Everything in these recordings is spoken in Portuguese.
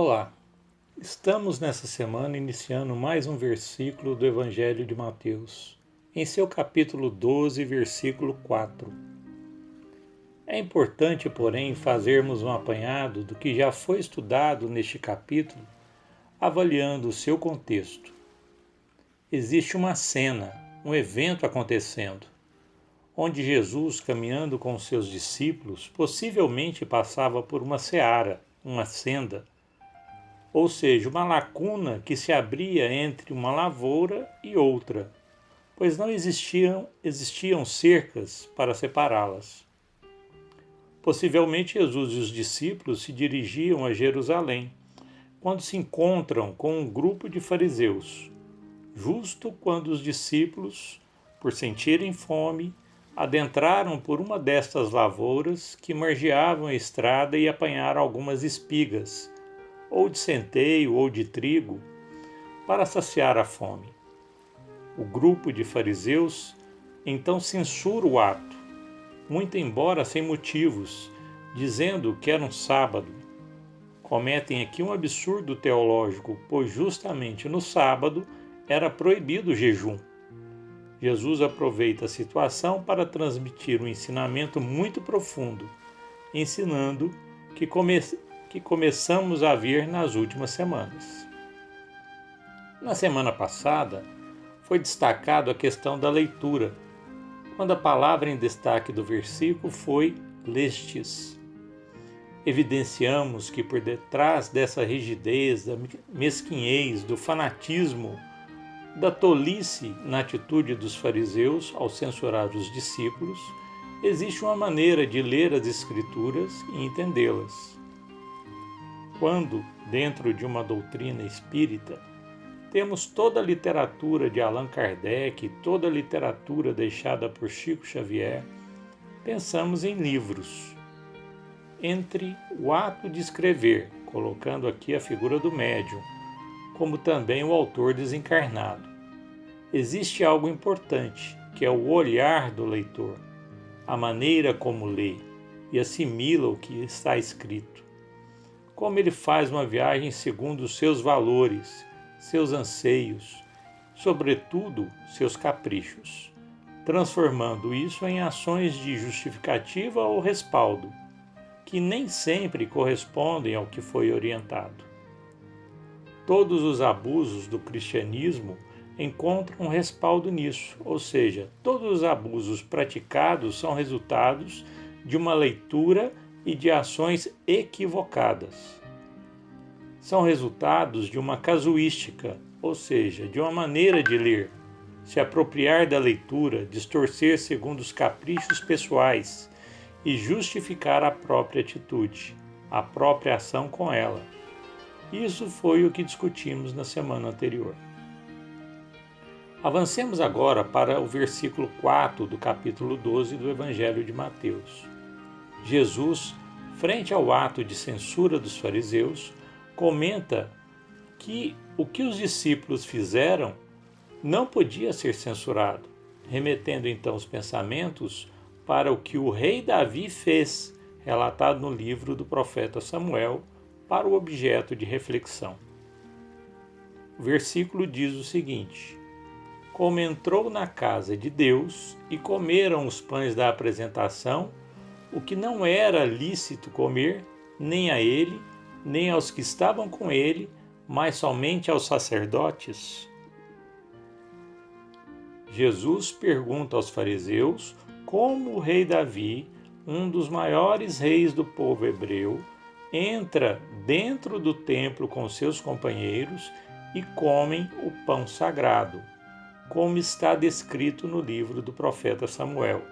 Olá, estamos nessa semana iniciando mais um versículo do Evangelho de Mateus, em seu capítulo 12, versículo 4. É importante, porém, fazermos um apanhado do que já foi estudado neste capítulo, avaliando o seu contexto. Existe uma cena, um evento acontecendo, onde Jesus, caminhando com seus discípulos, possivelmente passava por uma seara, uma senda, ou seja, uma lacuna que se abria entre uma lavoura e outra, pois não existiam cercas para separá-las. Possivelmente Jesus e os discípulos se dirigiam a Jerusalém, quando se encontram com um grupo de fariseus, justo quando os discípulos, por sentirem fome, adentraram por uma destas lavouras que margeavam a estrada e apanharam algumas espigas, ou de centeio ou de trigo, para saciar a fome. O grupo de fariseus então censura o ato, muito embora sem motivos, dizendo que era um sábado. Cometem aqui um absurdo teológico, pois justamente no sábado era proibido o jejum. Jesus aproveita a situação para transmitir um ensinamento muito profundo, ensinando que começamos a ver nas últimas semanas. Na semana passada, foi destacado a questão da leitura, quando a palavra em destaque do versículo foi lestes. Evidenciamos que por detrás dessa rigidez, da mesquinhez, do fanatismo, da tolice na atitude dos fariseus ao censurar os discípulos, existe uma maneira de ler as Escrituras e entendê-las. Quando, dentro de uma doutrina espírita, temos toda a literatura de Allan Kardec, toda a literatura deixada por Chico Xavier, pensamos em livros. Entre o ato de escrever, colocando aqui a figura do médium, como também o autor desencarnado, existe algo importante, que é o olhar do leitor, a maneira como lê e assimila o que está escrito. Como ele faz uma viagem segundo os seus valores, seus anseios, sobretudo seus caprichos, transformando isso em ações de justificativa ou respaldo, que nem sempre correspondem ao que foi orientado. Todos os abusos do cristianismo encontram um respaldo nisso, ou seja, todos os abusos praticados são resultados de uma leitura e de ações equivocadas. São resultados de uma casuística, ou seja, de uma maneira de ler, se apropriar da leitura, distorcer segundo os caprichos pessoais e justificar a própria atitude, a própria ação com ela. Isso foi o que discutimos na semana anterior. Avancemos agora para o versículo 4 do capítulo 12 do Evangelho de Mateus. Jesus, frente ao ato de censura dos fariseus, comenta que o que os discípulos fizeram não podia ser censurado, remetendo então os pensamentos para o que o rei Davi fez, relatado no livro do profeta Samuel, para o objeto de reflexão. O versículo diz o seguinte: como entrou na casa de Deus e comeram os pães da apresentação, o que não era lícito comer, nem a ele, nem aos que estavam com ele, mas somente aos sacerdotes. Jesus pergunta aos fariseus como o rei Davi, um dos maiores reis do povo hebreu, entra dentro do templo com seus companheiros e comem o pão sagrado, como está descrito no livro do profeta Samuel,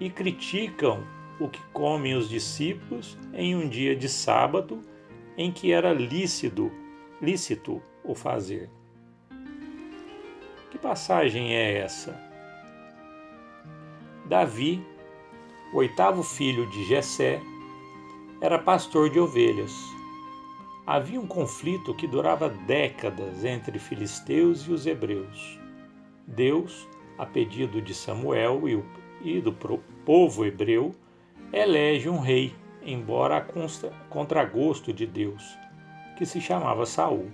e criticam o que comem os discípulos em um dia de sábado em que era lícito o fazer. Que passagem é essa? Davi, o 8º filho de Jessé, era pastor de ovelhas. Havia um conflito que durava décadas entre filisteus e os hebreus. Deus, a pedido de Samuel e do povo hebreu, elege um rei, embora a contragosto de Deus, que se chamava Saul.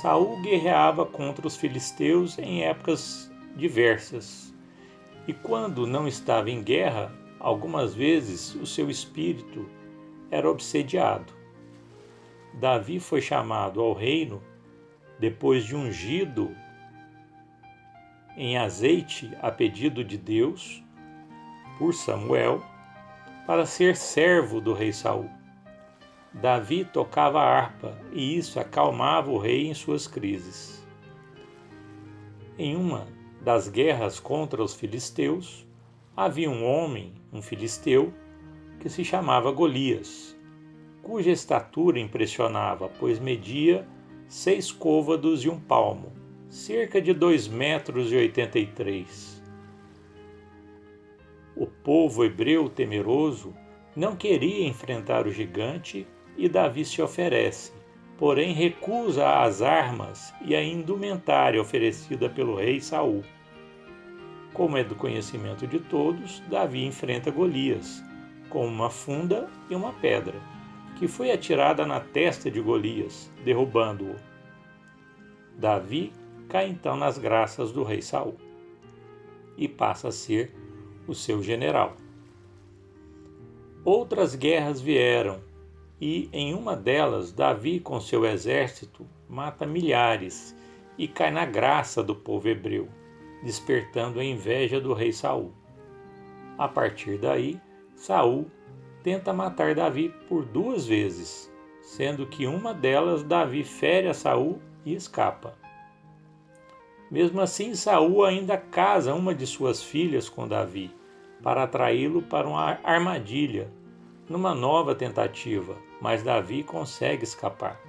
Saul guerreava contra os filisteus em épocas diversas, e quando não estava em guerra, algumas vezes o seu espírito era obsediado. Davi foi chamado ao reino depois de ungido em azeite a pedido de Deus por Samuel para ser servo do rei Saul. Davi tocava harpa e isso acalmava o rei em suas crises. Em uma das guerras contra os filisteus, havia um homem, um filisteu, que se chamava Golias, cuja estatura impressionava, pois media 6 côvados e 1 palmo, cerca de 2,83 metros. O povo hebreu temeroso não queria enfrentar o gigante e Davi se oferece, porém recusa as armas e a indumentária oferecida pelo rei Saul. Como é do conhecimento de todos, Davi enfrenta Golias com uma funda e uma pedra, que foi atirada na testa de Golias, derrubando-o. Davi cai então nas graças do rei Saul e passa a ser o seu general. Outras guerras vieram e, em uma delas, Davi com seu exército mata milhares e cai na graça do povo hebreu, despertando a inveja do rei Saul. A partir daí, Saul tenta matar Davi por 2 vezes, sendo que uma delas Davi fere a Saul e escapa. Mesmo assim, Saul ainda casa uma de suas filhas com Davi, para atraí-lo para uma armadilha, numa nova tentativa, mas Davi consegue escapar.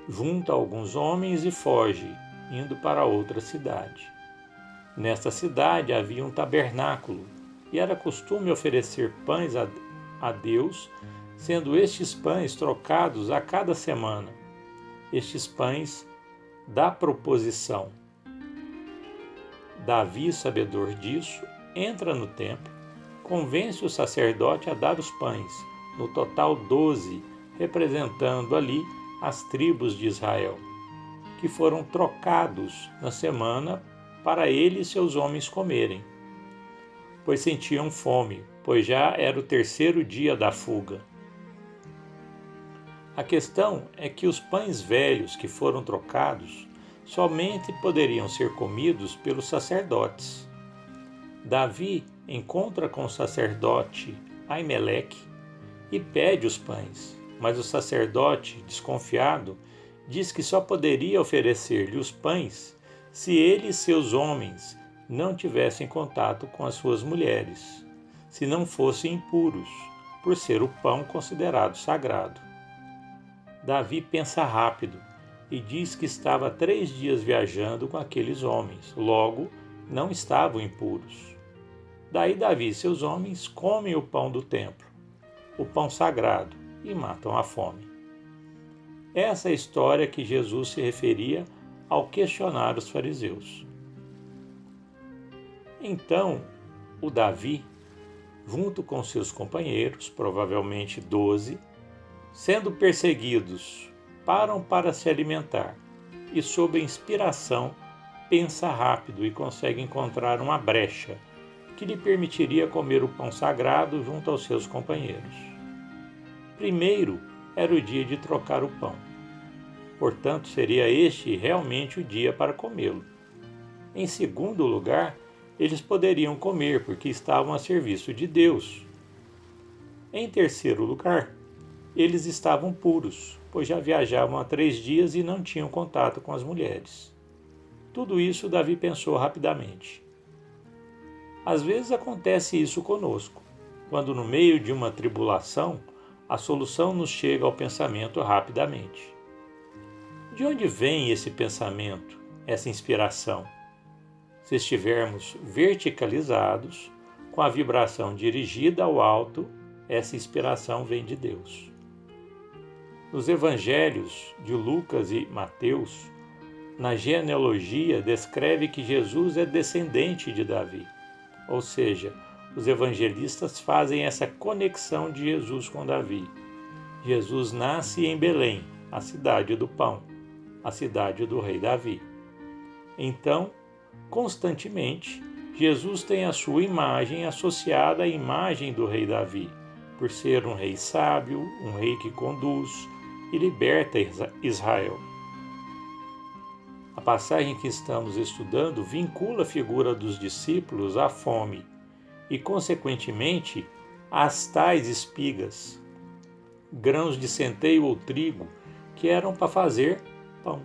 Junta alguns homens e foge, indo para outra cidade. Nesta cidade havia um tabernáculo, e era costume oferecer pães a Deus, sendo estes pães trocados a cada semana. Estes pães da proposição. Davi, sabedor disso, entra no templo, convence o sacerdote a dar os pães, no total 12, representando ali as tribos de Israel, que foram trocados na semana para ele e seus homens comerem, pois sentiam fome, pois já era o 3º dia da fuga. A questão é que os pães velhos que foram trocados somente poderiam ser comidos pelos sacerdotes. Davi encontra com o sacerdote Aimeleque e pede os pães, mas o sacerdote, desconfiado, diz que só poderia oferecer-lhe os pães se ele e seus homens não tivessem contato com as suas mulheres, se não fossem impuros, por ser o pão considerado sagrado. Davi pensa rápido e diz que estava 3 dias viajando com aqueles homens, logo não estavam impuros. Daí Davi e seus homens comem o pão do templo, o pão sagrado, e matam a fome. Essa é a história que Jesus se referia ao questionar os fariseus. Então, o Davi, junto com seus companheiros, provavelmente 12, sendo perseguidos, param para se alimentar e, sob a inspiração, pensa rápido e consegue encontrar uma brecha que lhe permitiria comer o pão sagrado junto aos seus companheiros. Primeiro era o dia de trocar o pão. Portanto, seria este realmente o dia para comê-lo. Em segundo lugar, eles poderiam comer porque estavam a serviço de Deus. Em terceiro lugar, eles estavam puros, pois já viajavam há 3 dias e não tinham contato com as mulheres. Tudo isso Davi pensou rapidamente. Às vezes acontece isso conosco, quando no meio de uma tribulação, a solução nos chega ao pensamento rapidamente. De onde vem esse pensamento, essa inspiração? Se estivermos verticalizados, com a vibração dirigida ao alto, essa inspiração vem de Deus. Nos evangelhos de Lucas e Mateus, na genealogia descreve que Jesus é descendente de Davi, ou seja, os evangelistas fazem essa conexão de Jesus com Davi. Jesus nasce em Belém, a cidade do pão, a cidade do rei Davi. Então, constantemente, Jesus tem a sua imagem associada à imagem do rei Davi, por ser um rei sábio, um rei que conduz e liberta Israel. A passagem que estamos estudando vincula a figura dos discípulos à fome e, consequentemente, às tais espigas, grãos de centeio ou trigo, que eram para fazer pão.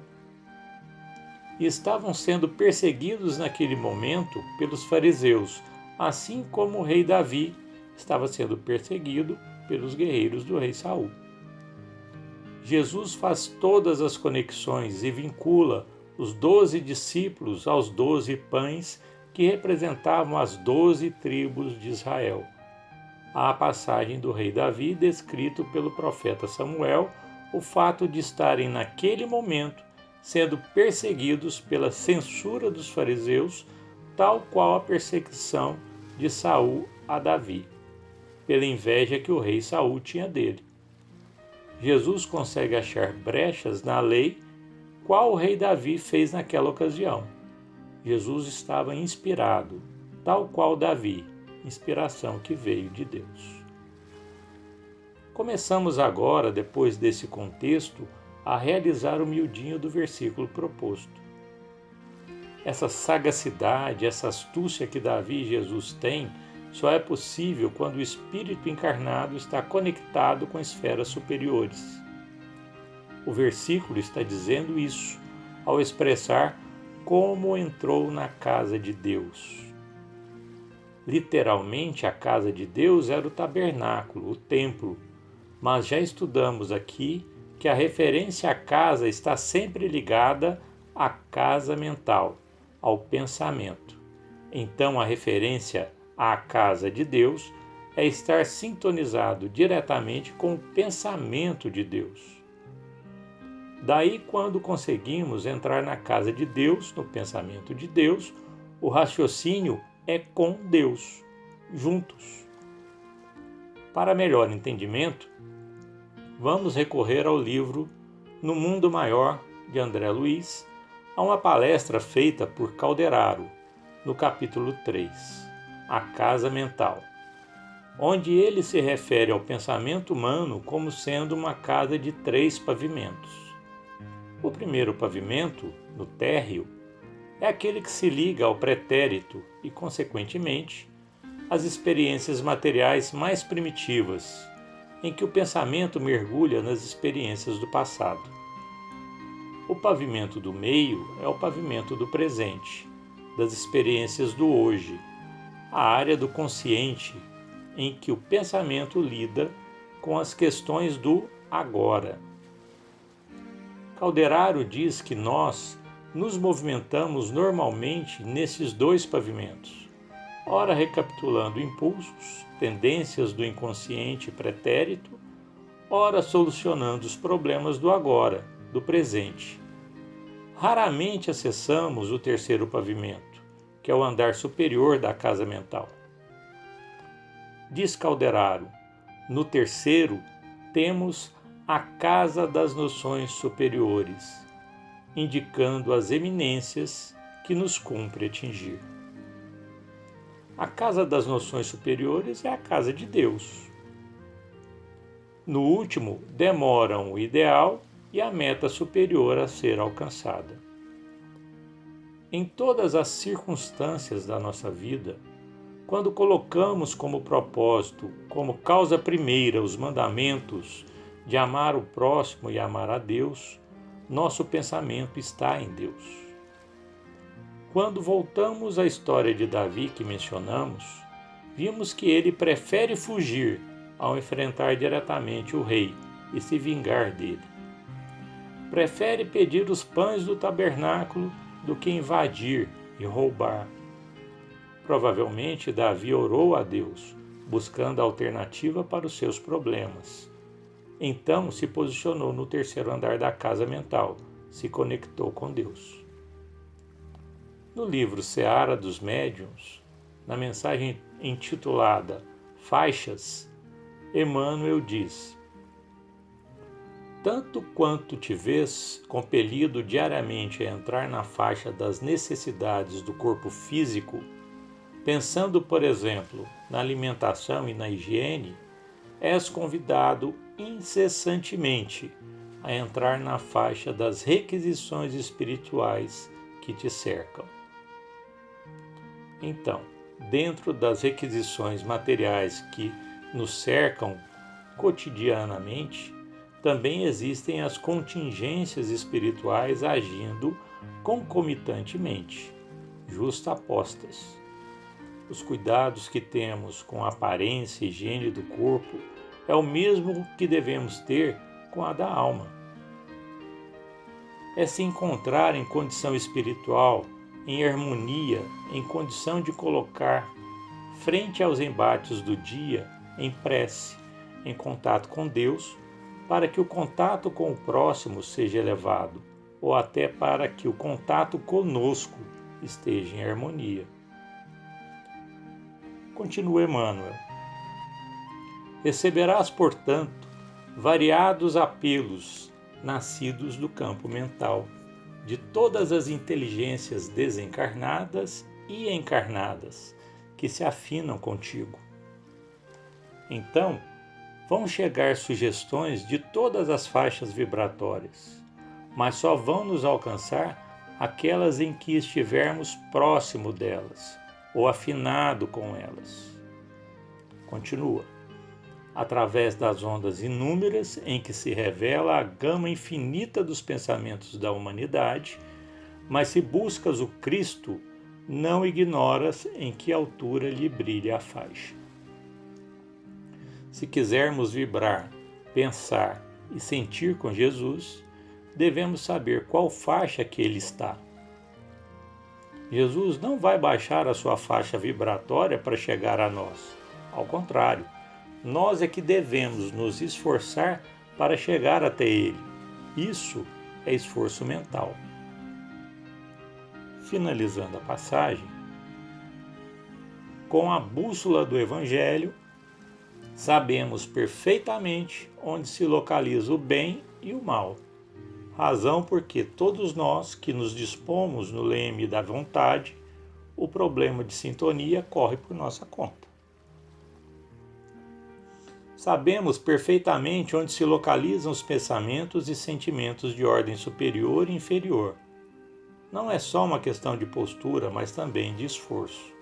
E estavam sendo perseguidos naquele momento pelos fariseus, assim como o rei Davi estava sendo perseguido pelos guerreiros do rei Saul. Jesus faz todas as conexões e vincula os 12 discípulos aos 12 pães que representavam as 12 tribos de Israel. À passagem do rei Davi, descrito pelo profeta Samuel, o fato de estarem naquele momento sendo perseguidos pela censura dos fariseus, tal qual a perseguição de Saul a Davi, pela inveja que o rei Saul tinha dele. Jesus consegue achar brechas na lei, qual o rei Davi fez naquela ocasião. Jesus estava inspirado, tal qual Davi, inspiração que veio de Deus. Começamos agora, depois desse contexto, a realizar o miudinho do versículo proposto. Essa sagacidade, essa astúcia que Davi e Jesus têm, só é possível quando o Espírito encarnado está conectado com esferas superiores. O versículo está dizendo isso ao expressar como entrou na casa de Deus. Literalmente, a casa de Deus era o tabernáculo, o templo, mas já estudamos aqui que a referência à casa está sempre ligada à casa mental, ao pensamento. Então, a referência à casa de Deus é estar sintonizado diretamente com o pensamento de Deus. Daí, quando conseguimos entrar na casa de Deus, no pensamento de Deus, o raciocínio é com Deus, juntos. Para melhor entendimento, vamos recorrer ao livro No Mundo Maior, de André Luiz, a uma palestra feita por Calderaro, no capítulo 3, A Casa Mental, onde ele se refere ao pensamento humano como sendo uma casa de 3 pavimentos. O primeiro pavimento, no térreo, é aquele que se liga ao pretérito e, consequentemente, às experiências materiais mais primitivas, em que o pensamento mergulha nas experiências do passado. O pavimento do meio é o pavimento do presente, das experiências do hoje, a área do consciente, em que o pensamento lida com as questões do agora. Calderaro diz que nós nos movimentamos normalmente nesses 2 pavimentos, ora recapitulando impulsos, tendências do inconsciente pretérito, ora solucionando os problemas do agora, do presente. Raramente acessamos o terceiro pavimento, que é o andar superior da casa mental. Diz Calderaro, no terceiro temos a casa das noções superiores, indicando as eminências que nos cumpre atingir. A casa das noções superiores é a casa de Deus. No último, demoram o ideal e a meta superior a ser alcançada. Em todas as circunstâncias da nossa vida, quando colocamos como propósito, como causa primeira, os mandamentos de amar o próximo e amar a Deus, nosso pensamento está em Deus. Quando voltamos à história de Davi que mencionamos, vimos que ele prefere fugir ao enfrentar diretamente o rei e se vingar dele. Prefere pedir os pães do tabernáculo do que invadir e roubar. Provavelmente Davi orou a Deus, buscando a alternativa para os seus problemas. Então se posicionou no terceiro andar da casa mental, se conectou com Deus. No livro Seara dos Médiuns, na mensagem intitulada Faixas, Emmanuel diz: Tanto quanto te vês compelido diariamente a entrar na faixa das necessidades do corpo físico, pensando, por exemplo, na alimentação e na higiene, és convidado incessantemente a entrar na faixa das requisições espirituais que te cercam. Então, dentro das requisições materiais que nos cercam cotidianamente, também existem as contingências espirituais agindo concomitantemente, justapostas. Os cuidados que temos com a aparência e higiene do corpo é o mesmo que devemos ter com a da alma. É se encontrar em condição espiritual, em harmonia, em condição de colocar frente aos embates do dia, em prece, em contato com Deus, para que o contato com o próximo seja elevado, ou até para que o contato conosco esteja em harmonia. Continua Emmanuel. Receberás, portanto, variados apelos nascidos do campo mental, de todas as inteligências desencarnadas e encarnadas que se afinam contigo. Então, vão chegar sugestões de todas as faixas vibratórias, mas só vão nos alcançar aquelas em que estivermos próximo delas, ou afinado com elas. Continua. Através das ondas inúmeras em que se revela a gama infinita dos pensamentos da humanidade, mas se buscas o Cristo, não ignoras em que altura lhe brilha a faixa. Se quisermos vibrar, pensar e sentir com Jesus, devemos saber qual faixa que ele está. Jesus não vai baixar a sua faixa vibratória para chegar a nós. Ao contrário, nós é que devemos nos esforçar para chegar até ele. Isso é esforço mental. Finalizando a passagem, com a bússola do Evangelho, sabemos perfeitamente onde se localiza o bem e o mal, razão porque todos nós que nos dispomos no leme da vontade, o problema de sintonia corre por nossa conta. Sabemos perfeitamente onde se localizam os pensamentos e sentimentos de ordem superior e inferior. Não é só uma questão de postura, mas também de esforço.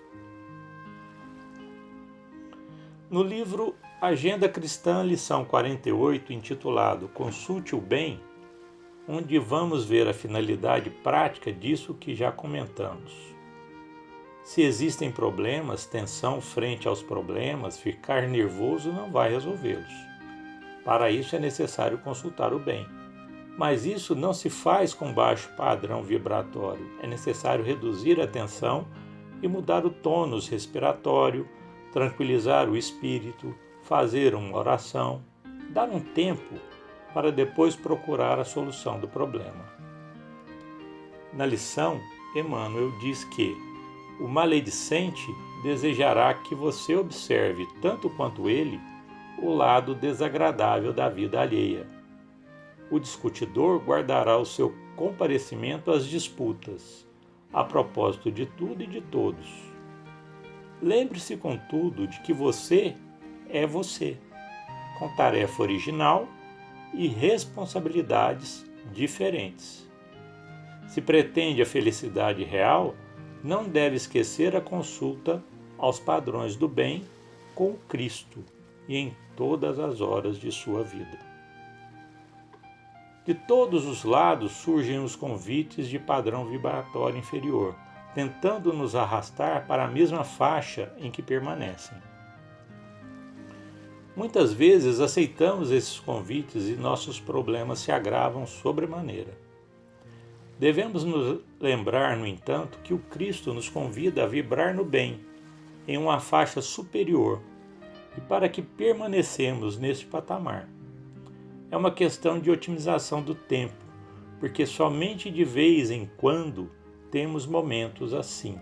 No livro Agenda Cristã, lição 48, intitulado Consulte o Bem, onde vamos ver a finalidade prática disso que já comentamos. Se existem problemas, tensão frente aos problemas, ficar nervoso não vai resolvê-los. Para isso é necessário consultar o bem. Mas isso não se faz com baixo padrão vibratório. É necessário reduzir a tensão e mudar o tônus respiratório, tranquilizar o espírito, fazer uma oração, dar um tempo para depois procurar a solução do problema. Na lição, Emmanuel diz que o maledicente desejará que você observe, tanto quanto ele, o lado desagradável da vida alheia. O discutidor guardará o seu comparecimento às disputas, a propósito de tudo e de todos. Lembre-se, contudo, de que você é você, com tarefa original e responsabilidades diferentes. Se pretende a felicidade real, não deve esquecer a consulta aos padrões do bem com o Cristo e em todas as horas de sua vida. De todos os lados surgem os convites de padrão vibratório inferior, tentando nos arrastar para a mesma faixa em que permanecem. Muitas vezes aceitamos esses convites e nossos problemas se agravam sobremaneira. Devemos nos lembrar, no entanto, que o Cristo nos convida a vibrar no bem, em uma faixa superior, e para que permanecemos neste patamar. É uma questão de otimização do tempo, porque somente de vez em quando temos momentos assim,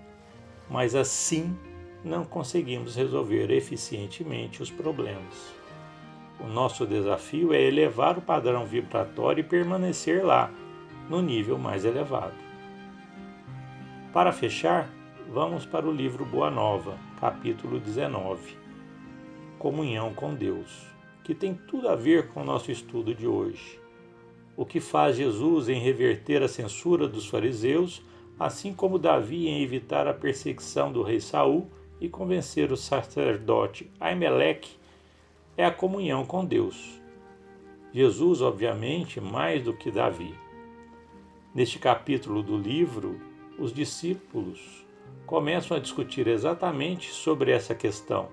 mas assim não conseguimos resolver eficientemente os problemas. O nosso desafio é elevar o padrão vibratório e permanecer lá, no nível mais elevado. Para fechar, vamos para o livro Boa Nova, capítulo 19, Comunhão com Deus, que tem tudo a ver com o nosso estudo de hoje. O que faz Jesus em reverter a censura dos fariseus, assim como Davi em evitar a perseguição do rei Saul e convencer o sacerdote Aimeleque, é a comunhão com Deus. Jesus, obviamente, mais do que Davi. Neste capítulo do livro, os discípulos começam a discutir exatamente sobre essa questão: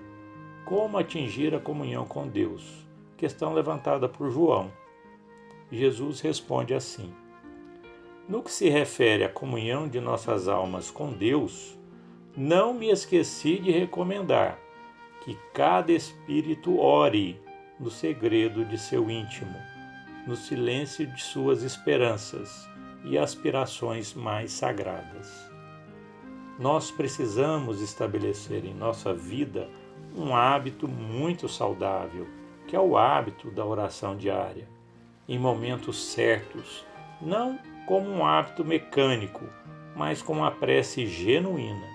como atingir a comunhão com Deus? Questão levantada por João. Jesus responde assim: no que se refere à comunhão de nossas almas com Deus, não me esqueci de recomendar que cada espírito ore no segredo de seu íntimo, no silêncio de suas esperanças e aspirações mais sagradas. Nós precisamos estabelecer em nossa vida um hábito muito saudável, que é o hábito da oração diária, em momentos certos, não como um hábito mecânico, mas como uma prece genuína.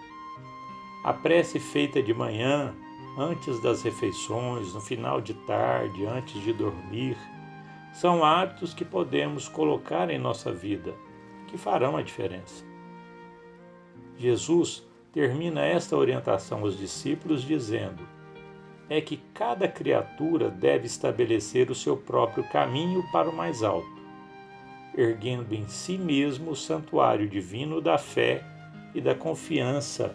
A prece feita de manhã, antes das refeições, no final de tarde, antes de dormir, são hábitos que podemos colocar em nossa vida, que farão a diferença. Jesus termina esta orientação aos discípulos dizendo: é que cada criatura deve estabelecer o seu próprio caminho para o mais alto, erguendo em si mesmo o santuário divino da fé e da confiança,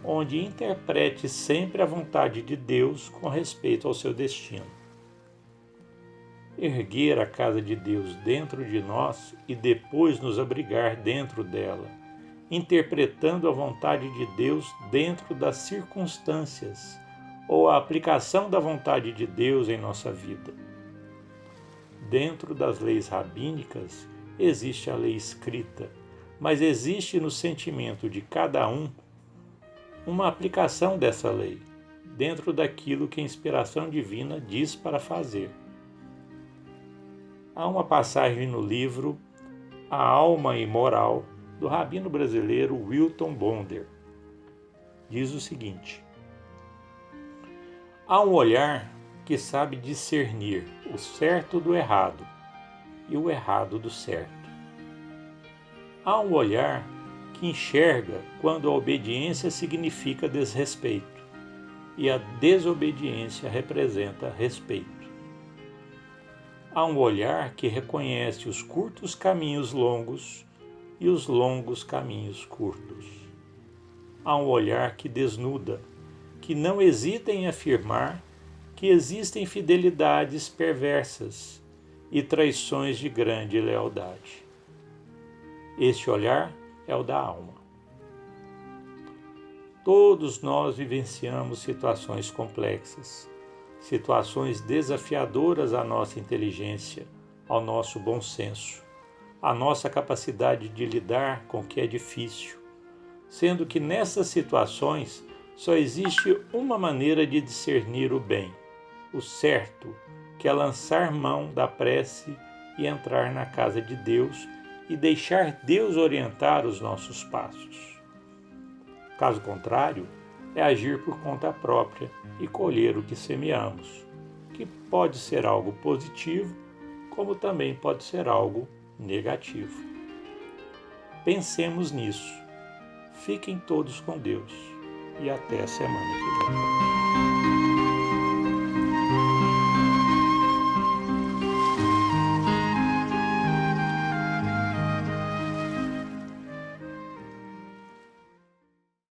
onde interprete sempre a vontade de Deus com respeito ao seu destino. Erguer a casa de Deus dentro de nós e depois nos abrigar dentro dela, interpretando a vontade de Deus dentro das circunstâncias ou a aplicação da vontade de Deus em nossa vida. Dentro das leis rabínicas existe a lei escrita, mas existe no sentimento de cada um uma aplicação dessa lei, dentro daquilo que a inspiração divina diz para fazer. Há uma passagem no livro A Alma Imoral, do rabino brasileiro Wilton Bonder. Diz o seguinte: há um olhar que sabe discernir o certo do errado e o errado do certo. Há um olhar que enxerga quando a obediência significa desrespeito e a desobediência representa respeito. Há um olhar que reconhece os curtos caminhos longos e os longos caminhos curtos. Há um olhar que desnuda, que não hesita em afirmar que existem fidelidades perversas e traições de grande lealdade. Este olhar é o da alma. Todos nós vivenciamos situações complexas, situações desafiadoras à nossa inteligência, ao nosso bom senso, à nossa capacidade de lidar com o que é difícil, sendo que nessas situações só existe uma maneira de discernir o bem, o certo, que é lançar mão da prece e entrar na casa de Deus e deixar Deus orientar os nossos passos. Caso contrário, é agir por conta própria e colher o que semeamos, que pode ser algo positivo, como também pode ser algo negativo. Pensemos nisso. Fiquem todos com Deus e até a semana que vem.